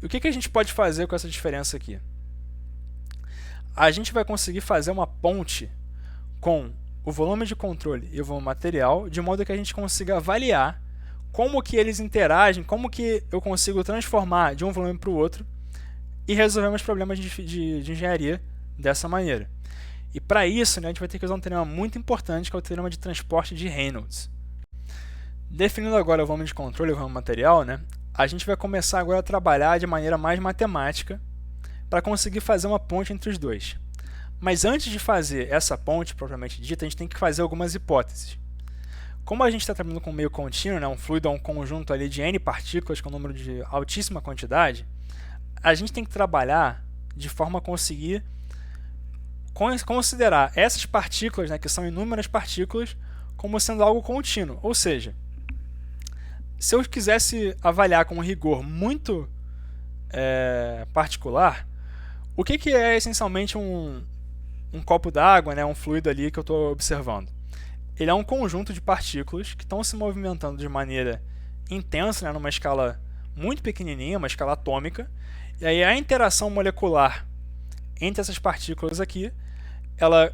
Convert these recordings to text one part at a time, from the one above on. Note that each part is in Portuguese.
E o que a gente pode fazer com essa diferença aqui? A gente vai conseguir fazer uma ponte com o volume de controle e o volume material, de modo que a gente consiga avaliar como que eles interagem, como que eu consigo transformar de um volume para o outro e resolver meus problemas de engenharia dessa maneira. E para isso, né, a gente vai ter que usar um teorema muito importante, que é o teorema de transporte de Reynolds. Definindo agora o volume de controle e o volume material, né, a gente vai começar agora a trabalhar de maneira mais matemática para conseguir fazer uma ponte entre os dois. Mas antes de fazer essa ponte propriamente dita, a gente tem que fazer algumas hipóteses. Como a gente está trabalhando com meio contínuo, né, um fluido é um conjunto ali de n partículas com um número de altíssima quantidade, a gente tem que trabalhar de forma a conseguir considerar essas partículas, né, que são inúmeras partículas, como sendo algo contínuo. Ou seja, se eu quisesse avaliar com um rigor muito particular, o que é essencialmente um copo d'água, né, um fluido ali que eu estou observando? Ele é um conjunto de partículas que estão se movimentando de maneira intensa, né, numa escala muito pequenininha, uma escala atômica, e aí a interação molecular entre essas partículas aqui,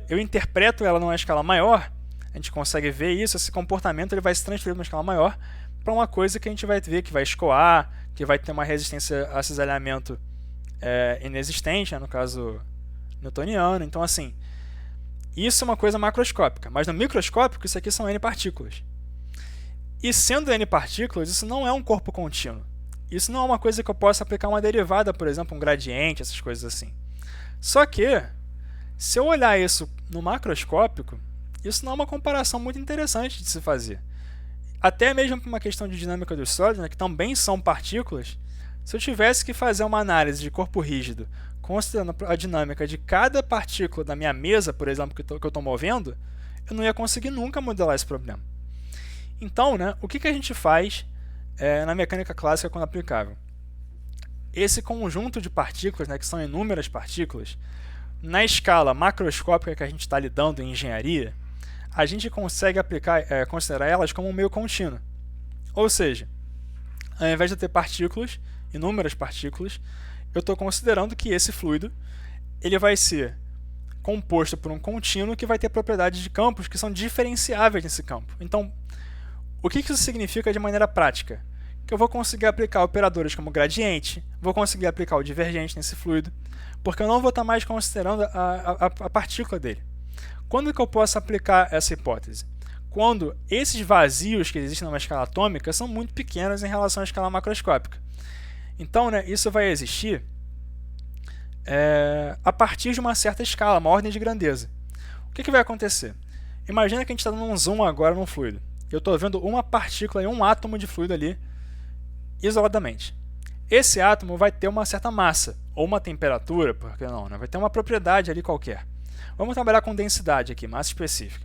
eu interpreto ela numa escala maior, a gente consegue ver isso, esse comportamento ele vai se transferir numa escala maior para uma coisa que a gente vai ver que vai escoar, que vai ter uma resistência a cisalhamento inexistente, né, no caso newtoniano. Então, assim, isso é uma coisa macroscópica, mas no microscópico isso aqui são N partículas. E sendo N partículas, isso não é um corpo contínuo. Isso não é uma coisa que eu possa aplicar uma derivada, por exemplo, um gradiente, essas coisas assim. Só que, se eu olhar isso no macroscópico, isso não é uma comparação muito interessante de se fazer. Até mesmo para uma questão de dinâmica dos sólidos, né, que também são partículas, se eu tivesse que fazer uma análise de corpo rígido, considerando a dinâmica de cada partícula da minha mesa, por exemplo, que eu estou movendo, eu não ia conseguir nunca modelar esse problema. Então, né, o que a gente faz na mecânica clássica quando aplicável? Esse conjunto de partículas, né, que são inúmeras partículas, na escala macroscópica que a gente está lidando em engenharia, a gente consegue considerar elas como um meio contínuo. Ou seja, ao invés de ter partículas, inúmeras partículas, eu estou considerando que esse fluido ele vai ser composto por um contínuo que vai ter propriedades de campos que são diferenciáveis nesse campo. Então, o que isso significa de maneira prática? Que eu vou conseguir aplicar operadores como gradiente, vou conseguir aplicar o divergente nesse fluido, porque eu não vou estar mais considerando a partícula dele. Quando que eu posso aplicar essa hipótese? Quando esses vazios que existem numa escala atômica são muito pequenos em relação à escala macroscópica. Então, né, isso vai existir a partir de uma certa escala, uma ordem de grandeza. O que vai acontecer? Imagina que a gente está dando um zoom agora num fluido. Eu estou vendo uma partícula e um átomo de fluido ali isoladamente. Esse átomo vai ter uma certa massa, ou uma temperatura, por que não, né? Vai ter uma propriedade ali qualquer. Vamos trabalhar com densidade aqui, massa específica.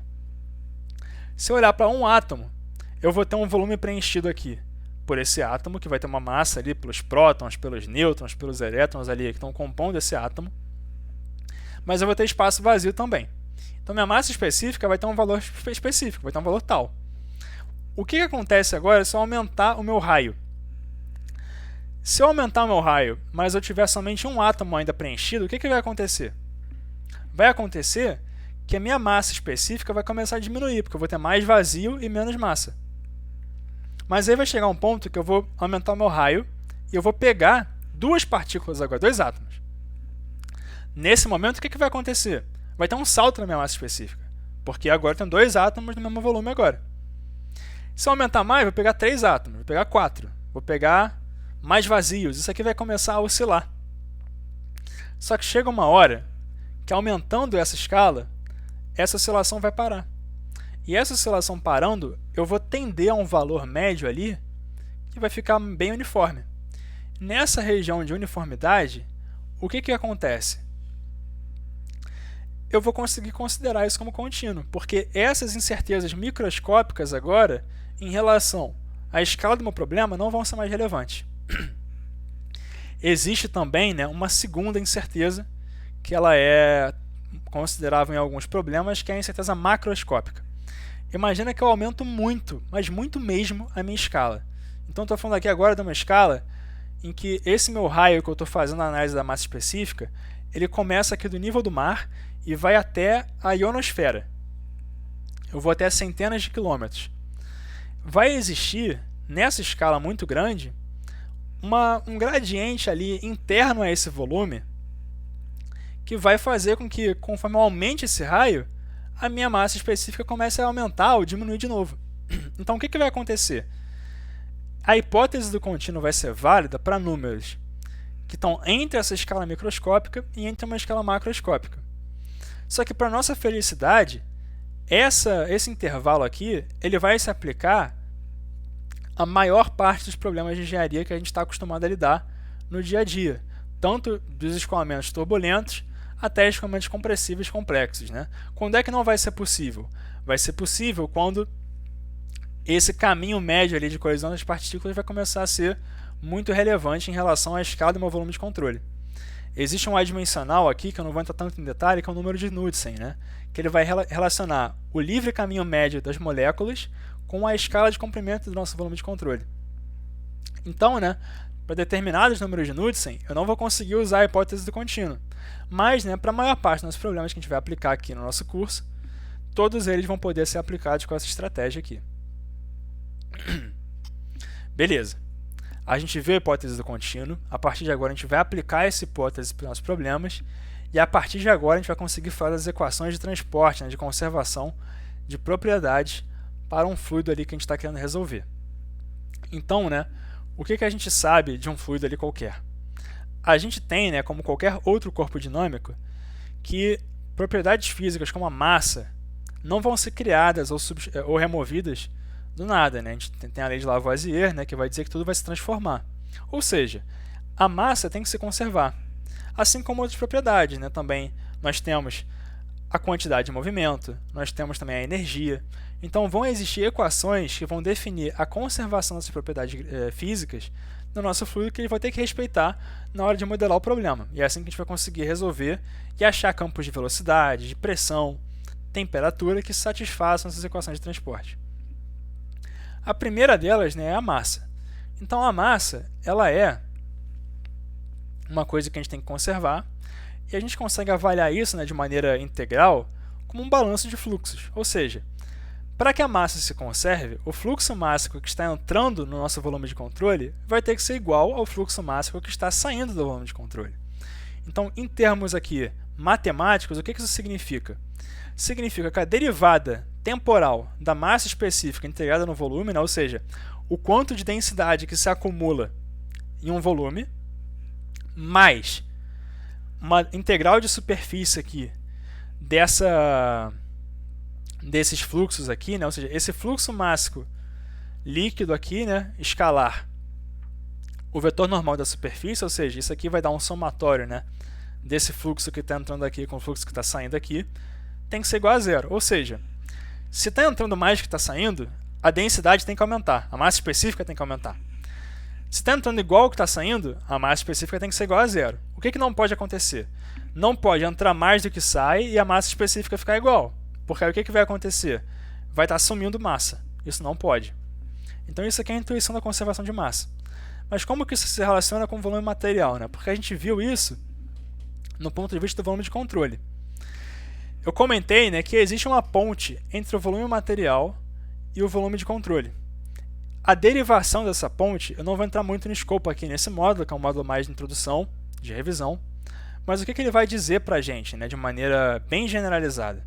Se eu olhar para um átomo, eu vou ter um volume preenchido aqui por esse átomo, que vai ter uma massa ali pelos prótons, pelos nêutrons, pelos elétrons ali que estão compondo esse átomo. Mas eu vou ter espaço vazio também. Então, minha massa específica vai ter um valor específico, vai ter um valor tal. O que acontece agora se eu aumentar o meu raio? Se eu aumentar o meu raio, mas eu tiver somente um átomo ainda preenchido, o que vai acontecer? Vai acontecer que a minha massa específica vai começar a diminuir, porque eu vou ter mais vazio e menos massa. Mas aí vai chegar um ponto que eu vou aumentar o meu raio e eu vou pegar duas partículas agora, dois átomos. Nesse momento, o que vai acontecer? Vai ter um salto na minha massa específica, porque agora tem dois átomos no mesmo volume agora. Se eu aumentar mais, vou pegar 3 átomos, vou pegar 4, vou pegar mais vazios. Isso aqui vai começar a oscilar. Só que chega uma hora que, aumentando essa escala, essa oscilação vai parar. E essa oscilação parando, eu vou tender a um valor médio ali que vai ficar bem uniforme. Nessa região de uniformidade, o que acontece? Eu vou conseguir considerar isso como contínuo, porque essas incertezas microscópicas agora, em relação à escala do meu problema, não vão ser mais relevantes. Existe também, né, uma segunda incerteza, que ela é considerável em alguns problemas, que é a incerteza macroscópica. Imagina que eu aumento muito, mas muito mesmo, a minha escala. Então, estou falando aqui agora de uma escala em que esse meu raio que eu estou fazendo a análise da massa específica, ele começa aqui do nível do mar e vai até a ionosfera. Eu vou até centenas de quilômetros. Vai existir, nessa escala muito grande, um gradiente ali interno a esse volume que vai fazer com que, conforme eu aumente esse raio, a minha massa específica comece a aumentar ou diminuir de novo. Então, o que vai acontecer? A hipótese do contínuo vai ser válida para números que estão entre essa escala microscópica e entre uma escala macroscópica. Só que, para nossa felicidade, esse intervalo aqui ele vai se aplicar a maior parte dos problemas de engenharia que a gente está acostumado a lidar no dia a dia, tanto dos escoamentos turbulentos até escoamentos compressíveis complexos, né? Quando é que não vai ser possível? Vai ser possível quando esse caminho médio ali de colisão das partículas vai começar a ser muito relevante em relação à escala do meu volume de controle. Existe um adimensional aqui, que eu não vou entrar tanto em detalhe, que é o número de Knudsen, né? Que ele vai relacionar o livre caminho médio das moléculas com a escala de comprimento do nosso volume de controle. Então, né, para determinados números de Knudsen, eu não vou conseguir usar a hipótese do contínuo. Mas, né, para a maior parte dos problemas que a gente vai aplicar aqui no nosso curso, todos eles vão poder ser aplicados com essa estratégia aqui. Beleza. A gente vê a hipótese do contínuo. A partir de agora, a gente vai aplicar essa hipótese para os nossos problemas. E a partir de agora, a gente vai conseguir fazer as equações de transporte, né, de conservação de propriedades para um fluido ali que a gente está querendo resolver. Então, né, o que a gente sabe de um fluido ali qualquer? A gente tem, né, como qualquer outro corpo dinâmico, que propriedades físicas como a massa não vão ser criadas ou removidas do nada, né? A gente tem a lei de Lavoisier, né, que vai dizer que tudo vai se transformar. Ou seja, a massa tem que se conservar. Assim como outras propriedades, né? Também nós temos a quantidade de movimento, nós temos também a energia. Então vão existir equações que vão definir a conservação dessas propriedades físicas no nosso fluido, que ele vai ter que respeitar na hora de modelar o problema. E é assim que a gente vai conseguir resolver e achar campos de velocidade, de pressão, temperatura que satisfaçam essas equações de transporte. A primeira delas, né, é a massa. Então a massa ela é uma coisa que a gente tem que conservar e a gente consegue avaliar isso, né, de maneira integral como um balanço de fluxos. Ou seja, para que a massa se conserve, o fluxo mássico que está entrando no nosso volume de controle vai ter que ser igual ao fluxo mássico que está saindo do volume de controle. Então, em termos aqui matemáticos, o que isso significa? Significa que a derivada temporal da massa específica integrada no volume, né, ou seja, o quanto de densidade que se acumula em um volume, mais uma integral de superfície aqui desses fluxos aqui, né, ou seja, esse fluxo mássico líquido aqui, né, escalar o vetor normal da superfície, ou seja, isso aqui vai dar um somatório, né, desse fluxo que está entrando aqui com o fluxo que está saindo aqui, tem que ser igual a zero. Ou seja, se está entrando mais do que está saindo, a densidade tem que aumentar, a massa específica tem que aumentar. Se está entrando igual ao que está saindo, a massa específica tem que ser igual a zero. O que não pode acontecer? Não pode entrar mais do que sai e a massa específica ficar igual. Porque aí o que vai acontecer? Vai estar sumindo massa. Isso não pode. Então isso aqui é a intuição da conservação de massa. Mas como que isso se relaciona com o volume material, né? Porque a gente viu isso no ponto de vista do volume de controle. Eu comentei, né, que existe uma ponte entre o volume material e o volume de controle. A derivação dessa ponte, eu não vou entrar muito no escopo aqui nesse módulo, que é um módulo mais de introdução, de revisão, mas o que ele vai dizer para a gente, né, de maneira bem generalizada?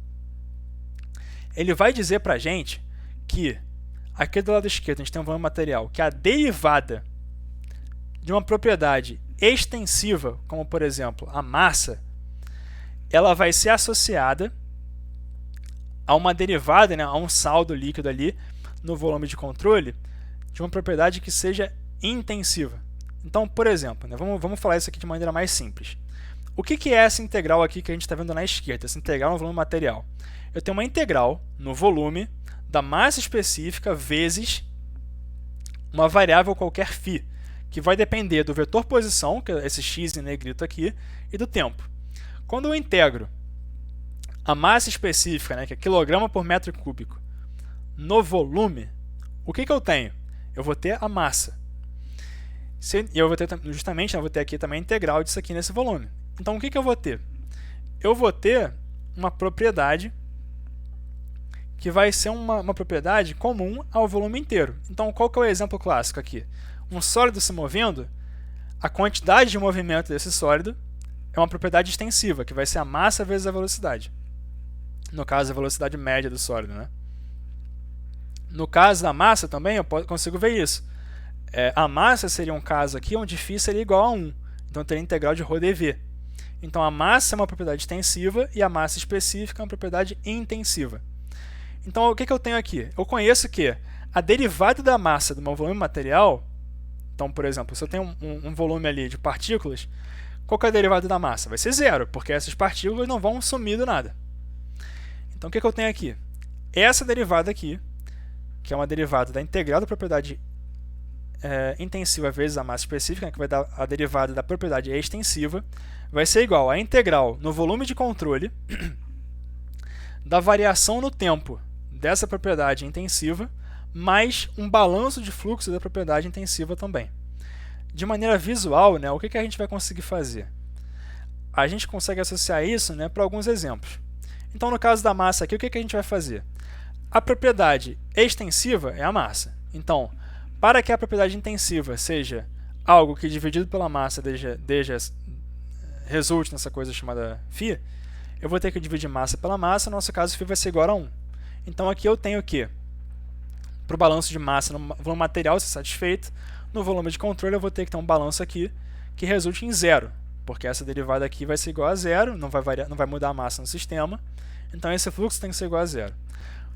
Ele vai dizer para a gente que, aqui do lado esquerdo, a gente tem um volume material, que a derivada de uma propriedade extensiva, como por exemplo a massa, ela vai ser associada a uma derivada, né, a um saldo líquido ali no volume de controle de uma propriedade que seja intensiva. Então, por exemplo, né, vamos falar isso aqui de maneira mais simples. O que é essa integral aqui que a gente está vendo na esquerda? Essa integral no volume material. Eu tenho uma integral no volume da massa específica vezes uma variável qualquer φ, que vai depender do vetor posição, que é esse x em negrito aqui, e do tempo. Quando eu integro a massa específica, né, que é quilograma por metro cúbico, no volume, o que eu tenho? Eu vou ter a massa. E eu vou ter justamente, eu vou ter aqui também a integral disso aqui nesse volume. Então o que eu vou ter? Eu vou ter uma propriedade que vai ser uma propriedade comum ao volume inteiro. Então qual que é o exemplo clássico aqui? Um sólido se movendo, a quantidade de movimento desse sólido é uma propriedade extensiva, que vai ser a massa vezes a velocidade. No caso, a velocidade média do sólido, né? No caso da massa também, eu consigo ver isso. A massa seria um caso aqui onde φ seria igual a 1. Então, eu teria a integral de ρdv. Então, a massa é uma propriedade extensiva e a massa específica é uma propriedade intensiva. Então, o que eu tenho aqui? Eu conheço que a derivada da massa do meu volume material, então, por exemplo, se eu tenho um volume ali de partículas, qual que é a derivada da massa? Vai ser zero, porque essas partículas não vão sumir do nada. Então, o que eu tenho aqui? Essa derivada aqui, que é uma derivada da integral da propriedade intensiva vezes a massa específica, que vai dar a derivada da propriedade extensiva, vai ser igual à integral no volume de controle da variação no tempo dessa propriedade intensiva, mais um balanço de fluxo da propriedade intensiva também. De maneira visual, né, o que a gente vai conseguir fazer? A gente consegue associar isso, né, para alguns exemplos. Então, no caso da massa aqui, o que a gente vai fazer? A propriedade extensiva é a massa. Então, para que a propriedade intensiva seja algo que dividido pela massa resulte nessa coisa chamada φ, eu vou ter que dividir massa pela massa, no nosso caso φ vai ser igual a 1. Então aqui eu tenho que, para o balanço de massa no volume material ser satisfeito, no volume de controle eu vou ter que ter um balanço aqui que resulte em zero, porque essa derivada aqui vai ser igual a zero, não vai mudar a massa no sistema, então esse fluxo tem que ser igual a zero.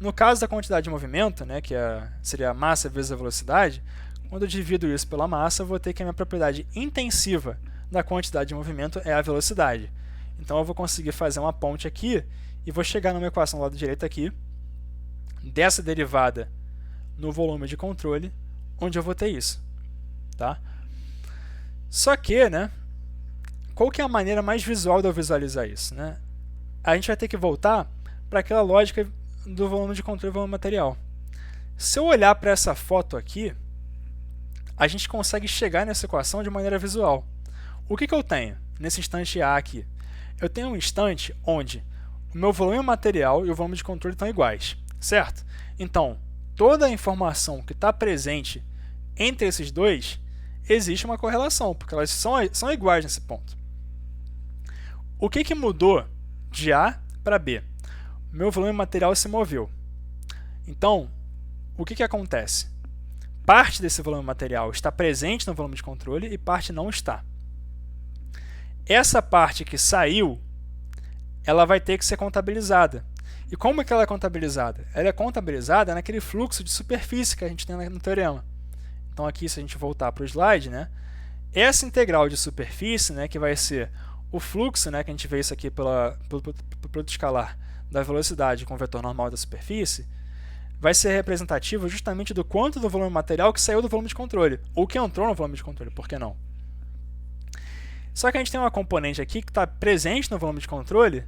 No caso da quantidade de movimento, né, que seria a massa vezes a velocidade, quando eu divido isso pela massa, eu vou ter que a minha propriedade intensiva da quantidade de movimento é a velocidade. Então eu vou conseguir fazer uma ponte aqui e vou chegar numa equação do lado direito aqui, dessa derivada no volume de controle, onde eu vou ter isso. Tá? Só que, né, qual que é a maneira mais visual de eu visualizar isso? Né? A gente vai ter que voltar para aquela lógica do volume de controle e volume material. Se eu olhar para essa foto aqui, a gente consegue chegar nessa equação de maneira visual. O que eu tenho nesse instante A aqui? Eu tenho um instante onde o meu volume material e o volume de controle estão iguais, certo? Então, toda a informação que está presente entre esses dois, existe uma correlação, porque elas são iguais nesse ponto. O que mudou de A para B? Meu volume material se moveu. Então, o que acontece? Parte desse volume material está presente no volume de controle e parte não está. Essa parte que saiu, ela vai ter que ser contabilizada. E como é que ela é contabilizada? Ela é contabilizada naquele fluxo de superfície que a gente tem no teorema. Então aqui, se a gente voltar para o slide, né, essa integral de superfície, né, que vai ser o fluxo, né, que a gente vê isso aqui pelo produto escalar da velocidade com o vetor normal da superfície, vai ser representativo justamente do quanto do volume material que saiu do volume de controle, ou que entrou no volume de controle, por que não? Só que a gente tem uma componente aqui que está presente no volume de controle,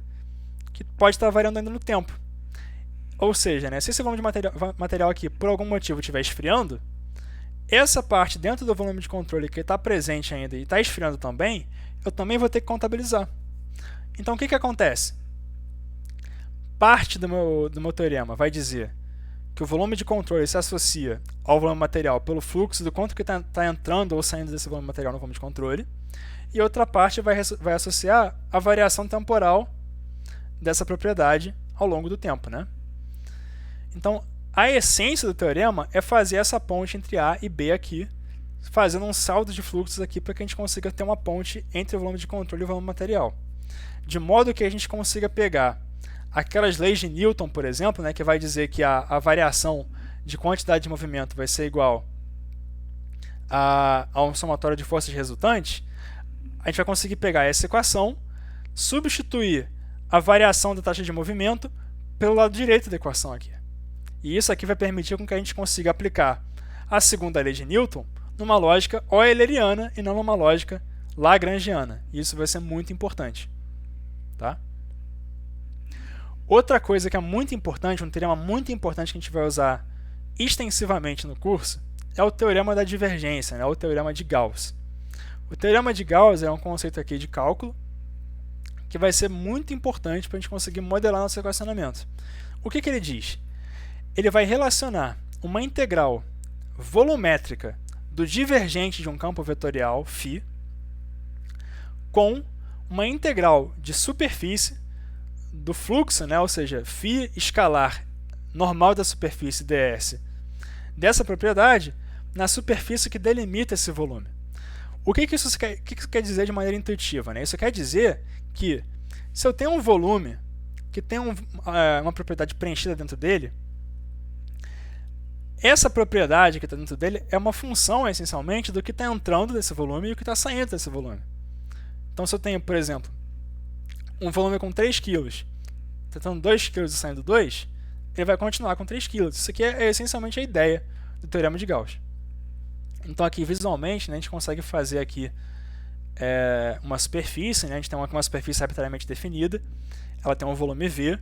que pode estar variando ainda no tempo. Ou seja, né, se esse volume de material aqui, por algum motivo, estiver esfriando, essa parte dentro do volume de controle que está presente ainda e está esfriando também, eu também vou ter que contabilizar. Então, o que acontece? Parte do meu teorema vai dizer que o volume de controle se associa ao volume material pelo fluxo do quanto que está entrando ou saindo desse volume material no volume de controle, e outra parte vai associar a variação temporal dessa propriedade ao longo do tempo, né? Então, a essência do teorema é fazer essa ponte entre A e B aqui, fazendo um saldo de fluxos aqui para que a gente consiga ter uma ponte entre o volume de controle e o volume material. De modo que a gente consiga pegar aquelas leis de Newton, por exemplo, né, que vai dizer que a variação de quantidade de movimento vai ser igual a um somatório de forças resultantes, a gente vai conseguir pegar essa equação, substituir a variação da taxa de movimento pelo lado direito da equação aqui. E isso aqui vai permitir com que a gente consiga aplicar a segunda lei de Newton numa lógica euleriana e não numa lógica lagrangiana. E isso vai ser muito importante. Tá? Outra coisa que é muito importante, um teorema muito importante que a gente vai usar extensivamente no curso, é o teorema da divergência, né? O teorema de Gauss. O teorema de Gauss é um conceito aqui de cálculo que vai ser muito importante para a gente conseguir modelar nosso equacionamento. O que ele diz? Ele vai relacionar uma integral volumétrica do divergente de um campo vetorial, φ, com uma integral de superfície do fluxo, né, ou seja, φ escalar normal da superfície ds, dessa propriedade na superfície que delimita esse volume. O que isso quer dizer de maneira intuitiva? Né? Isso quer dizer que se eu tenho um volume que tem uma propriedade preenchida dentro dele, essa propriedade que está dentro dele é uma função, essencialmente, do que está entrando desse volume e o que está saindo desse volume. Então, se eu tenho, por exemplo, um volume com 3 kg, está tendo 2 kg e saindo 2, ele vai continuar com 3 kg. Isso aqui é essencialmente a ideia do teorema de Gauss. Então, aqui, visualmente, né, a gente consegue fazer aqui uma superfície, né, a gente tem uma superfície arbitrariamente definida, ela tem um volume V,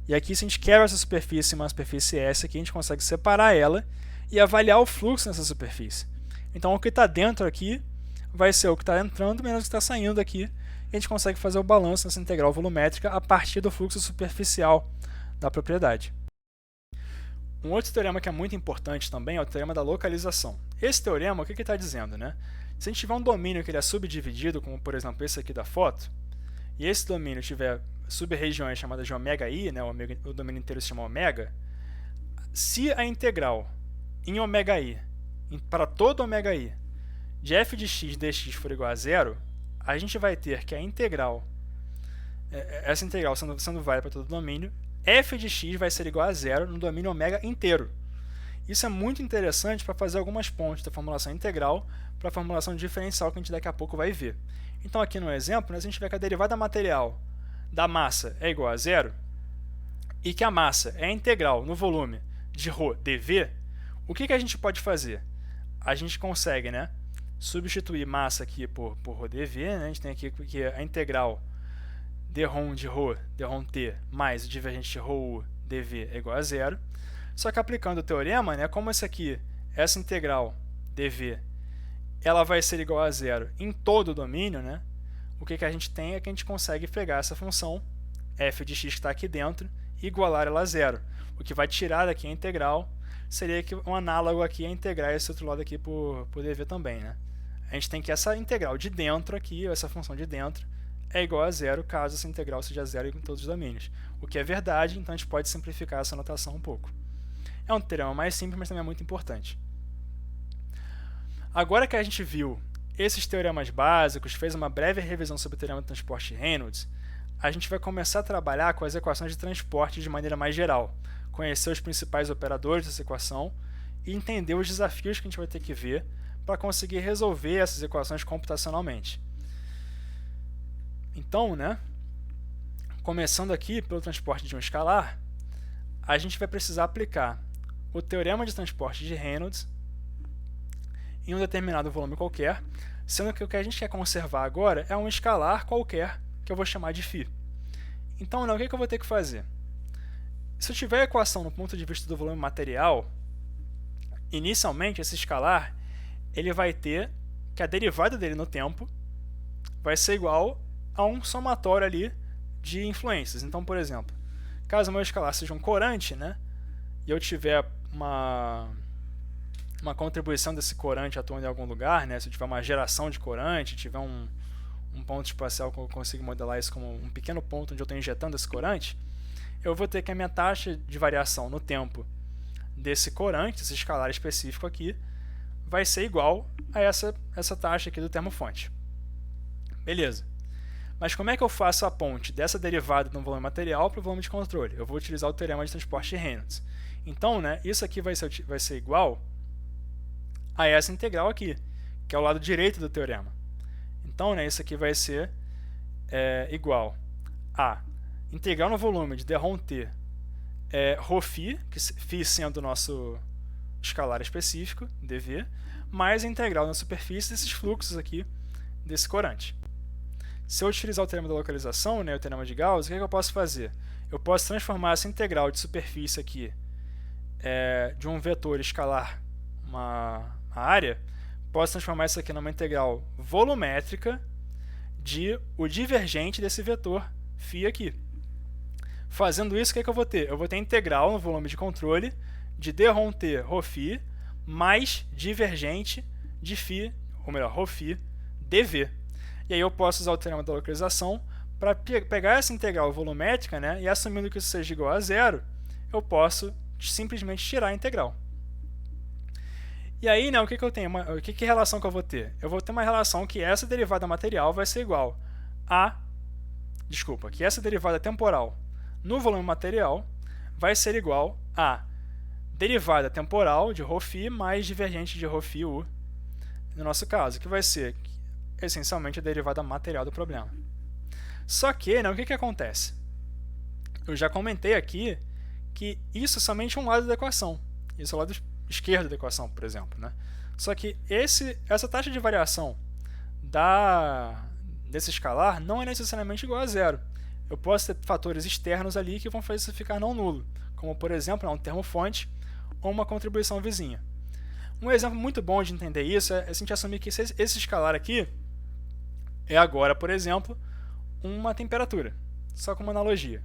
e aqui, se a gente quebra essa superfície em uma superfície S, aqui, a gente consegue separar ela e avaliar o fluxo nessa superfície. Então, o que está dentro aqui vai ser o que está entrando menos o que está saindo aqui, e a gente consegue fazer o balanço nessa integral volumétrica a partir do fluxo superficial da propriedade. Um outro teorema que é muito importante também é o teorema da localização. Esse teorema, o que ele está dizendo? Né? Se a gente tiver um domínio que ele é subdividido, como por exemplo esse aqui da foto, e esse domínio tiver sub-regiões chamadas de ômega i, né, o domínio inteiro se chama ômega, se a integral em ômega i, para todo ômega i, de f de x dx for igual a zero, a gente vai ter que a integral, essa integral sendo válida para todo o domínio, f de x vai ser igual a zero no domínio ômega inteiro. Isso é muito interessante para fazer algumas pontes da formulação integral para a formulação diferencial que a gente daqui a pouco vai ver. Então, aqui no exemplo, né, se a gente tiver que a derivada material da massa é igual a zero e que a massa é a integral no volume de ρ dv, o que a gente pode fazer? A gente consegue, né, substituir massa aqui por ρ dv, né, a gente tem aqui que a integral dρ de ρ, dρ t, mais o divergente de ρu dv é igual a zero. Só que aplicando o teorema, né, como essa integral dv ela vai ser igual a zero em todo o domínio, né, o que a gente tem é que a gente consegue pegar essa função f de x que está aqui dentro e igualar ela a zero. O que vai tirar daqui a integral seria um análogo aqui a integrar esse outro lado aqui por dv também. Né? A gente tem que essa integral de dentro aqui, ou essa função de dentro, é igual a zero caso essa integral seja zero em todos os domínios. O que é verdade, então a gente pode simplificar essa notação um pouco. É um teorema mais simples, mas também é muito importante. Agora que a gente viu esses teoremas básicos, fez uma breve revisão sobre o teorema do transporte de Reynolds, a gente vai começar a trabalhar com as equações de transporte de maneira mais geral, conhecer os principais operadores dessa equação e entender os desafios que a gente vai ter que ver para conseguir resolver essas equações computacionalmente. Então, né, começando aqui pelo transporte de um escalar, a gente vai precisar aplicar o teorema de transporte de Reynolds em um determinado volume qualquer, sendo que o que a gente quer conservar agora é um escalar qualquer, que eu vou chamar de φ. Então, o que eu vou ter que fazer? Se eu tiver a equação no ponto de vista do volume material, inicialmente esse escalar ele vai ter que a derivada dele no tempo vai ser igual a um somatório ali de influências. Então, por exemplo, caso o meu escalar seja um corante, né, e eu tiver uma contribuição desse corante atuando em algum lugar, né, se eu tiver uma geração de corante, tiver um ponto espacial que eu consigo modelar isso como um pequeno ponto onde eu estou injetando esse corante, eu vou ter que a minha taxa de variação no tempo desse corante, desse escalar específico aqui, vai ser igual a essa taxa aqui do termofonte. Beleza. Mas como é que eu faço a ponte dessa derivada de um volume material para o volume de controle? Eu vou utilizar o teorema de transporte de Reynolds. Então, né, isso aqui vai ser igual a essa integral aqui, que é o lado direito do teorema. Então, né, isso aqui vai ser igual a integral no volume de dρ t ρφ, que φ sendo o nosso escalar específico, dv, mais a integral na superfície desses fluxos aqui desse corante. Se eu utilizar o teorema da localização, né, o teorema de Gauss, o que eu posso fazer? Eu posso transformar essa integral de superfície aqui de um vetor escalar, uma área, posso transformar isso aqui numa integral volumétrica de o divergente desse vetor φ aqui. Fazendo isso, o que é que eu vou ter? Eu vou ter integral no volume de controle de d ρ t ρφ mais divergente de φ, ou melhor, ρφ dv. E aí eu posso usar o teorema da localização para pegar essa integral volumétrica, né, e assumindo que isso seja igual a zero, eu posso simplesmente tirar a integral. E aí, né, o que eu tenho? Que relação que eu vou ter? Eu vou ter uma relação que essa derivada material vai ser igual a... Desculpa, que essa derivada temporal no volume material vai ser igual a derivada temporal de ρφ mais divergente de ρφ u, no nosso caso, que vai ser essencialmente a derivada material do problema. Só que, né, o que acontece? Eu já comentei aqui que isso é somente um lado da equação. Isso é o lado esquerdo da equação, por exemplo, né? Só que essa taxa de variação desse escalar não é necessariamente igual a zero. Eu posso ter fatores externos ali que vão fazer isso ficar não nulo, como, por exemplo, um termo fonte ou uma contribuição vizinha. Um exemplo muito bom de entender isso é a gente assumir que esse escalar aqui é agora, por exemplo, uma temperatura, só como analogia.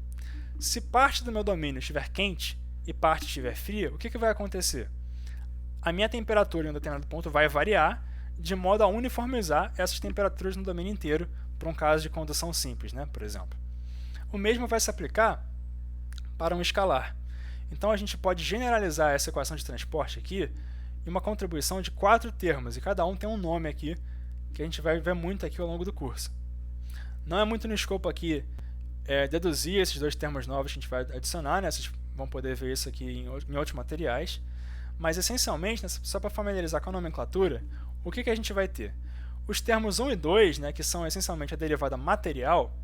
Se parte do meu domínio estiver quente e parte estiver fria, o que vai acontecer? A minha temperatura em um determinado ponto vai variar de modo a uniformizar essas temperaturas no domínio inteiro para um caso de condução simples, né, por exemplo. O mesmo vai se aplicar para um escalar. Então a gente pode generalizar essa equação de transporte aqui em uma contribuição de 4 termos, e cada um tem um nome aqui que a gente vai ver muito aqui ao longo do curso. Não é muito no escopo aqui deduzir esses 2 termos novos que a gente vai adicionar, né? Vocês vão poder ver isso aqui em outros materiais. Mas, essencialmente, né, só para familiarizar com a nomenclatura, o que a gente vai ter? Os termos 1 e 2, né, que são essencialmente a derivada material,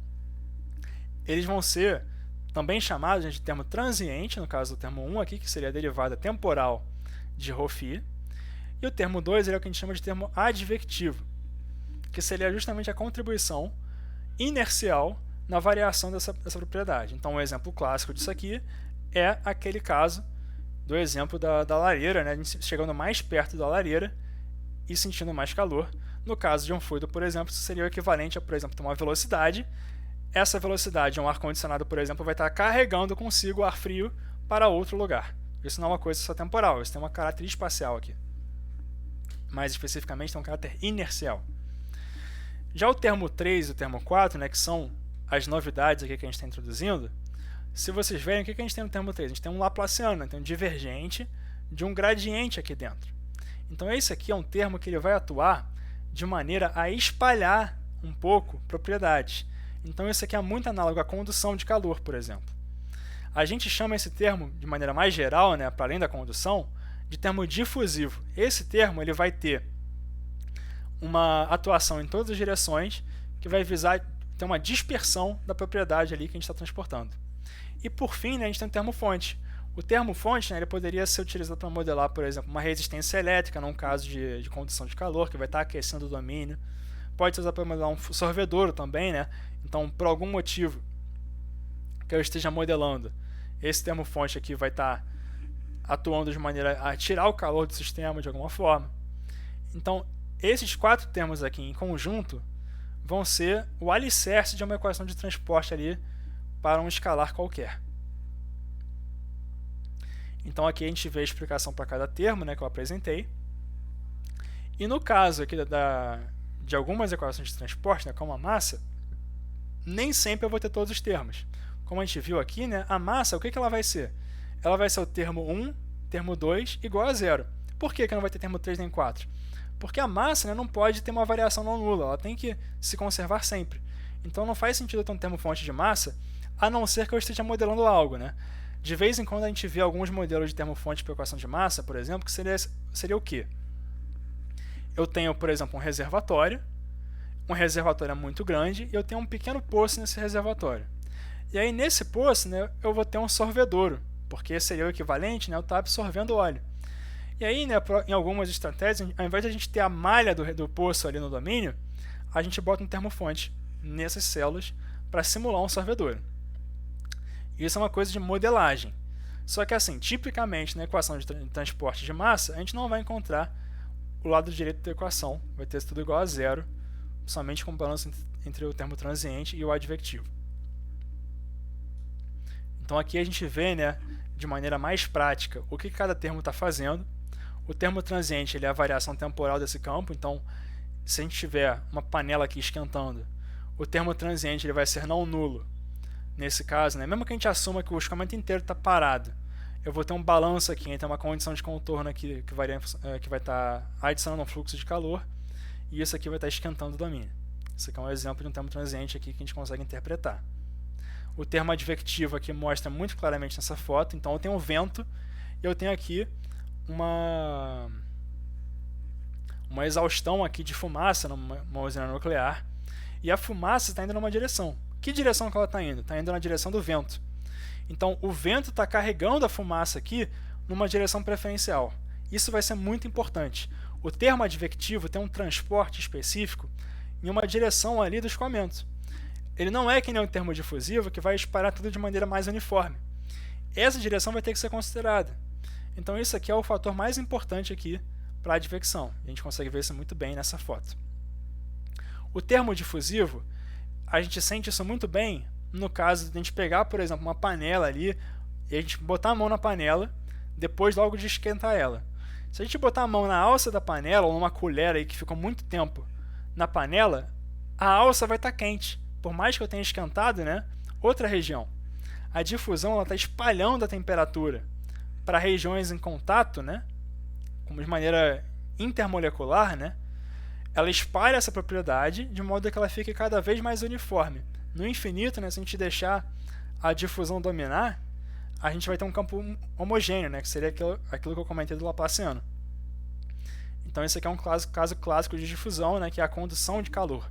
eles vão ser também chamados de termo transiente, no caso do termo 1 aqui, que seria a derivada temporal de ρφ, e o termo 2 é o que a gente chama de termo advectivo, que seria justamente a contribuição inercial na variação dessa propriedade. Então, um exemplo clássico disso aqui é aquele caso do exemplo da lareira, né? A gente chegando mais perto da lareira e sentindo mais calor. No caso de um fluido, por exemplo, isso seria o equivalente a, por exemplo, ter uma velocidade. Essa velocidade, um ar-condicionado, por exemplo, vai estar carregando consigo ar frio para outro lugar. Isso não é uma coisa só temporal, isso tem um caráter espacial aqui. Mais especificamente, tem um caráter inercial. Já o termo 3 e o termo 4, né, que são as novidades aqui que a gente está introduzindo, se vocês verem, o que a gente tem no termo 3? A gente tem um laplaciano, tem um divergente de um gradiente aqui dentro. Então esse aqui é um termo que ele vai atuar de maneira a espalhar um pouco propriedades. Então esse aqui é muito análogo à condução de calor, por exemplo. A gente chama esse termo, de maneira mais geral, né, para além da condução, de termo difusivo. Esse termo ele vai ter uma atuação em todas as direções, que vai visar ter uma dispersão da propriedade ali que a gente está transportando. E por fim, né, a gente tem o termo fonte. O termo fonte, né, ele poderia ser utilizado para modelar, por exemplo, uma resistência elétrica, num caso de condução de calor, que vai estar aquecendo o domínio. Pode ser usado para modelar um sorvedouro também, né? Então, por algum motivo que eu esteja modelando, esse termo fonte aqui vai estar atuando de maneira a tirar o calor do sistema de alguma forma. Então, esses 4 termos aqui em conjunto vão ser o alicerce de uma equação de transporte ali para um escalar qualquer. Então aqui a gente vê a explicação para cada termo, né, que eu apresentei. E no caso aqui de algumas equações de transporte, né, como a massa, nem sempre eu vou ter todos os termos. Como a gente viu aqui, né, a massa, o que ela vai ser? Ela vai ser o termo 1, termo 2 igual a zero. Por que não vai ter termo 3 nem 4? Porque a massa, né, não pode ter uma variação não nula, ela tem que se conservar sempre. Então não faz sentido eu ter um termo fonte de massa, a não ser que eu esteja modelando algo, né? De vez em quando a gente vê alguns modelos de termo fonte para equação de massa, por exemplo, que seria o quê? Eu tenho, por exemplo, um reservatório é muito grande, e eu tenho um pequeno poço nesse reservatório. E aí nesse poço, né, eu vou ter um sorvedouro, porque seria o equivalente, né, eu estar absorvendo óleo. E aí, né, em algumas estratégias, ao invés de a gente ter a malha do poço ali no domínio, a gente bota um termo fonte nessas células para simular um sorvedouro. Isso é uma coisa de modelagem. Só que assim, tipicamente na equação de transporte de massa, a gente não vai encontrar o lado direito da equação, vai ter tudo igual a zero, somente com o balanço entre o termo transiente e o advectivo. Então aqui a gente vê, né, de maneira mais prática o que cada termo está fazendo. O termo transiente ele é a variação temporal desse campo, então se a gente tiver uma panela aqui esquentando, o termo transiente ele vai ser não nulo. Nesse caso, né, mesmo que a gente assuma que o escamento inteiro está parado, eu vou ter um balanço aqui entre uma condição de contorno aqui que vai estar adicionando um fluxo de calor, e isso aqui vai estar esquentando o domínio. Isso aqui é um exemplo de um termo transiente aqui que a gente consegue interpretar. O termo advectivo aqui mostra muito claramente nessa foto, então eu tenho um vento e eu tenho aqui uma exaustão aqui de fumaça numa usina nuclear, e a fumaça está indo numa direção. Que direção que ela está indo? Está indo na direção do vento. Então o vento está carregando a fumaça aqui numa direção preferencial. Isso vai ser muito importante. O termo advectivo tem um transporte específico em uma direção ali do escoamento. Ele não é que nem o termo difusivo que vai espalhar tudo de maneira mais uniforme. Essa direção vai ter que ser considerada. Então isso aqui é o fator mais importante aqui para a advecção. A gente consegue ver isso muito bem nessa foto. O termo difusivo, a gente sente isso muito bem no caso de a gente pegar, por exemplo, uma panela ali e a gente botar a mão na panela, depois logo de esquentar ela. Se a gente botar a mão na alça da panela ou numa colher aí que ficou muito tempo na panela, a alça vai estar quente. Por mais que eu tenha esquentado, né, outra região. A difusão está espalhando a temperatura para regiões em contato, né, de maneira intermolecular, né, ela espalha essa propriedade de modo que ela fique cada vez mais uniforme. No infinito, né, se a gente deixar a difusão dominar, a gente vai ter um campo homogêneo, né, que seria aquilo que eu comentei do Laplaciano. Então esse aqui é um caso clássico de difusão, né, que é a condução de calor.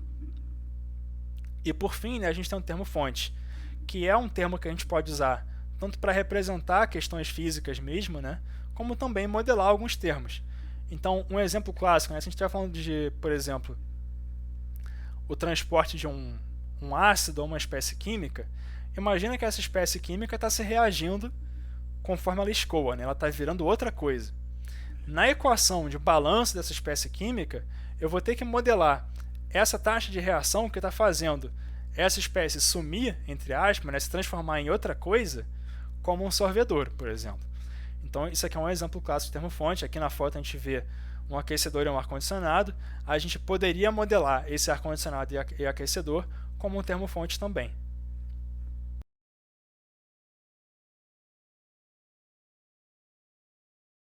E por fim, né, a gente tem um termo fonte, que é um termo que a gente pode usar tanto para representar questões físicas mesmo, né, como também modelar alguns termos. Então, um exemplo clássico, né, se a gente estiver falando de, por exemplo, o transporte de um ácido ou uma espécie química, imagina que essa espécie química está se reagindo conforme ela escoa, né, ela está virando outra coisa. Na equação de balanço dessa espécie química, eu vou ter que modelar essa taxa de reação que está fazendo essa espécie sumir, entre aspas, né, se transformar em outra coisa, como um sorvedor, por exemplo. Então isso aqui é um exemplo clássico de termo fonte. Aqui na foto a gente vê um aquecedor e um ar-condicionado. A gente poderia modelar esse ar-condicionado e aquecedor como um termo fonte também.